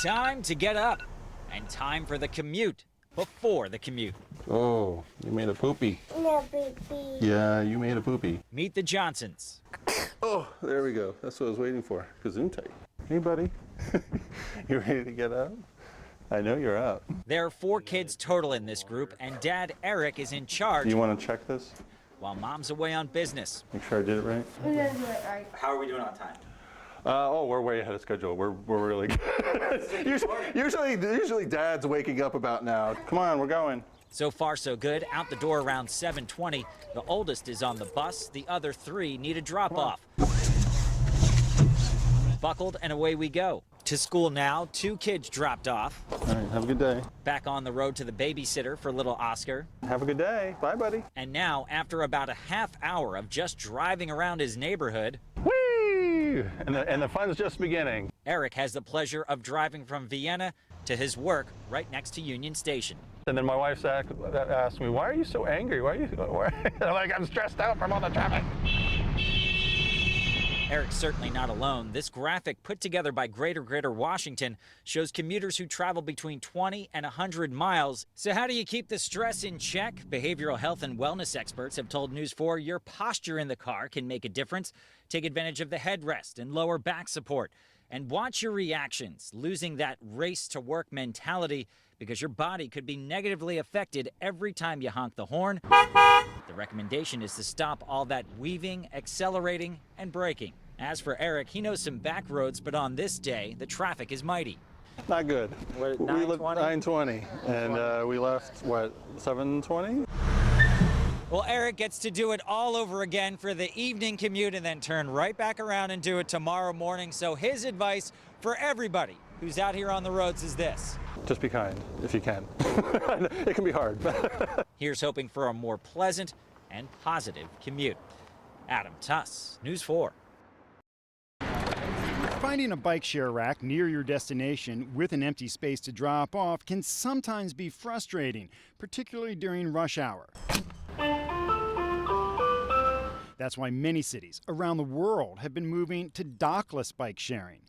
Time to get up, and time for the commute before the commute. Oh, you made a poopy. No, baby. Yeah, you made a poopy. Meet the Johnsons. Oh, there we go. That's what I was waiting for. Gesundheit. Hey, buddy. You ready to get up? I know you're up. There are 4 kids total in this group, and Dad Eric is in charge. Do you want to check this? While Mom's away on business. Make sure I did it right. We didn't do it right. How are we doing on time? Oh, we're way ahead of schedule. We're really good. usually Dad's waking up about now. Come on, we're going. So far, so good. Out the door around 7:20. The oldest is on the bus. The other 3 need a drop-off. Buckled, and away we go. To school now, 2 kids dropped off. All right, have a good day. Back on the road to the babysitter for little Oscar. Have a good day. Bye, buddy. And now, after about a half hour of just driving around his neighborhood, Whee! And the fun's just beginning. Eric has the pleasure of driving from Vienna to his work right next to Union Station. And then my wife asked me, "Why are you so angry? I'm stressed out from all the traffic." Eric's certainly not alone. This graphic put together by Greater Washington shows commuters who travel between 20 and 100 miles. So how do you keep the stress in check? Behavioral health and wellness experts have told News 4 your posture in the car can make a difference. Take advantage of the headrest and lower back support. And watch your reactions, losing that race to work mentality, because your body could be negatively affected every time you honk the horn. The recommendation is to stop all that weaving, accelerating, and braking. As for Eric, he knows some back roads, but on this day, the traffic is mighty. Not good. What, We left 9:20? 9:20, and we left, 7:20? Well, Eric gets to do it all over again for the evening commute and then turn right back around and do it tomorrow morning. So his advice for everybody who's out here on the roads is this. Just be kind, if you can. It can be hard. Here's hoping for a more pleasant and positive commute. Adam Tuss, News 4. Finding a bike share rack near your destination with an empty space to drop off can sometimes be frustrating, particularly during rush hour. That's why many cities around the world have been moving to dockless bike sharing.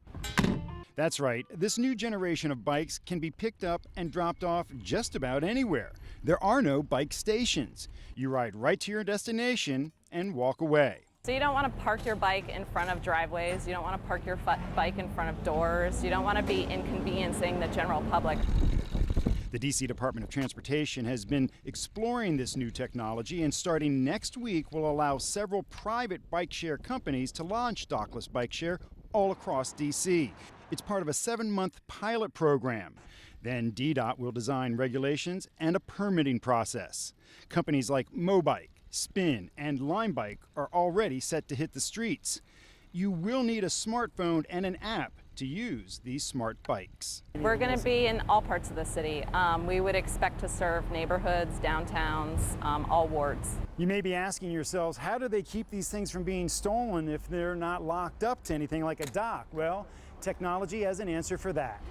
That's right, this new generation of bikes can be picked up and dropped off just about anywhere. There are no bike stations. You ride right to your destination and walk away. So you don't want to park your bike in front of driveways, you don't want to park your bike in front of doors, you don't want to be inconveniencing the general public. The D.C. Department of Transportation has been exploring this new technology, and starting next week will allow several private bike share companies to launch dockless bike share all across D.C. It's part of a 7-month pilot program. Then DDOT will design regulations and a permitting process. Companies like Mobike, Spin, and Limebike are already set to hit the streets. You will need a smartphone and an app to use these smart bikes. We're going to be in all parts of the city. We would expect to serve neighborhoods, downtowns, all wards. You may be asking yourselves, how do they keep these things from being stolen if they're not locked up to anything like a dock? Well, technology has an answer for that.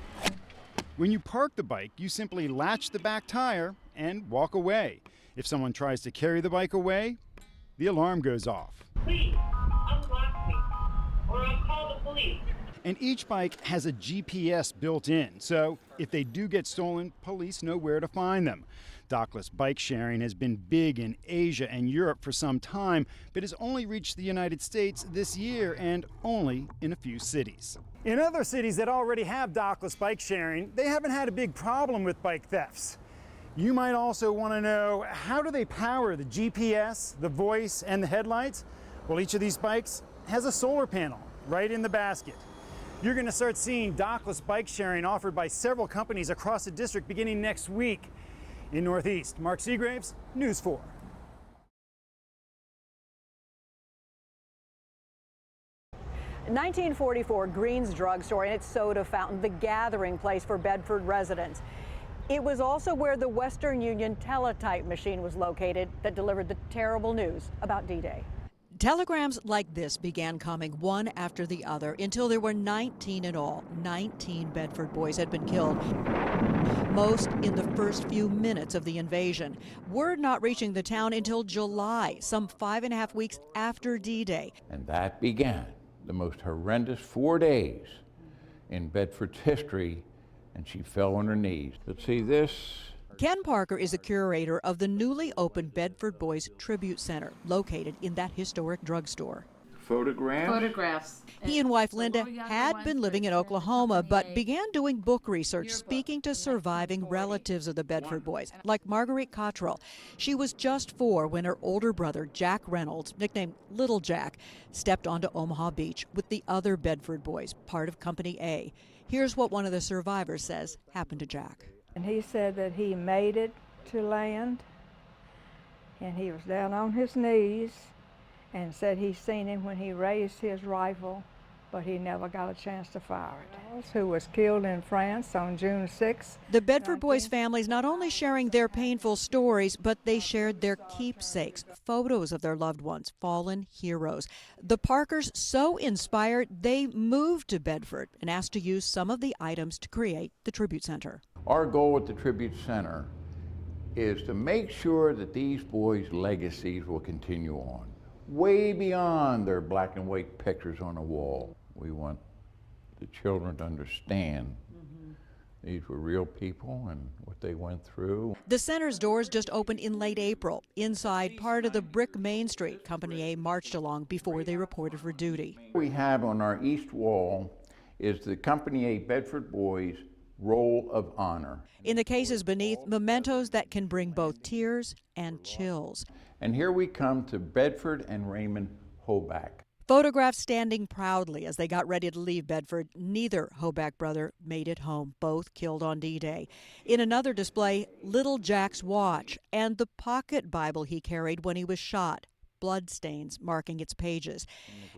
When you park the bike, you simply latch the back tire and walk away. If someone tries to carry the bike away, the alarm goes off. Please, unlock me, or I'll call the police. And each bike has a GPS built in, so if they do get stolen, police know where to find them. Dockless bike sharing has been big in Asia and Europe for some time, but has only reached the United States this year, and only in a few cities. In other cities that already have dockless bike sharing, they haven't had a big problem with bike thefts. You might also want to know, how do they power the GPS, the voice, and the headlights? Well, each of these bikes has a solar panel right in the basket. You're going to start seeing dockless bike sharing offered by several companies across the district beginning next week. In Northeast, Mark Seagraves, News 4. In 1944, Green's drugstore and its soda fountain, the gathering place for Bedford residents. It was also where the Western Union teletype machine was located that delivered the terrible news about D-Day. Telegrams like this began coming one after the other until there were 19 in all. 19 Bedford boys had been killed, most in the first few minutes of the invasion. Word not reaching the town until July, some 5.5 weeks after D-Day. And that began the most horrendous 4 days in Bedford's history and she fell on her knees. But see this? Ken Parker is the curator of the newly opened Bedford Boys Tribute Center, located in that historic drugstore. Photographs? He and wife Linda had been living in Oklahoma, but began doing book research, speaking to surviving relatives of the Bedford Boys, like Marguerite Cottrell. She was just 4 when her older brother, Jack Reynolds, nicknamed Little Jack, stepped onto Omaha Beach with the other Bedford Boys, part of Company A. Here's what one of the survivors says happened to Jack. And he said that he made it to land, and he was down on his knees, and said he seen him when he raised his rifle, but he never got a chance to fire it. Who was killed in France on June 6th. The Bedford Boys families not only sharing their painful stories, but they shared their keepsakes, photos of their loved ones, fallen heroes. The Parkers, so inspired, they moved to Bedford and asked to use some of the items to create the Tribute Center. Our goal at the Tribute Center is to make sure that these boys' legacies will continue on, way beyond their black and white pictures on a wall. We want the children to understand these were real people and what they went through. The center's doors just opened in late April. Inside, part of the brick Main Street, Company A marched along before they reported for duty. What we have on our east wall is the Company A Bedford Boys Roll of Honor. In the cases beneath, mementos that can bring both tears and chills. And here we come to Bedford and Raymond Hoback. Photographs standing proudly as they got ready to leave Bedford. Neither Hoback brother made it home, both killed on D-Day. In another display, Little Jack's watch and the pocket Bible he carried when he was shot, bloodstains marking its pages.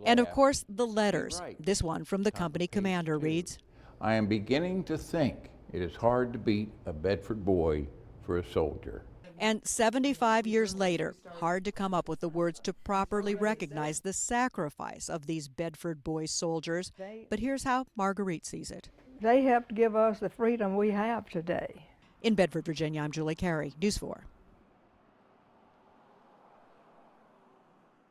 And of course, the letters. This one from the company commander reads, I am beginning to think it is hard to beat a Bedford boy for a soldier. And 75 years later, hard to come up with the words to properly recognize the sacrifice of these Bedford Boys soldiers. But here's how Marguerite sees it. They helped give us the freedom we have today. In Bedford, Virginia, I'm Julie Carey, News 4.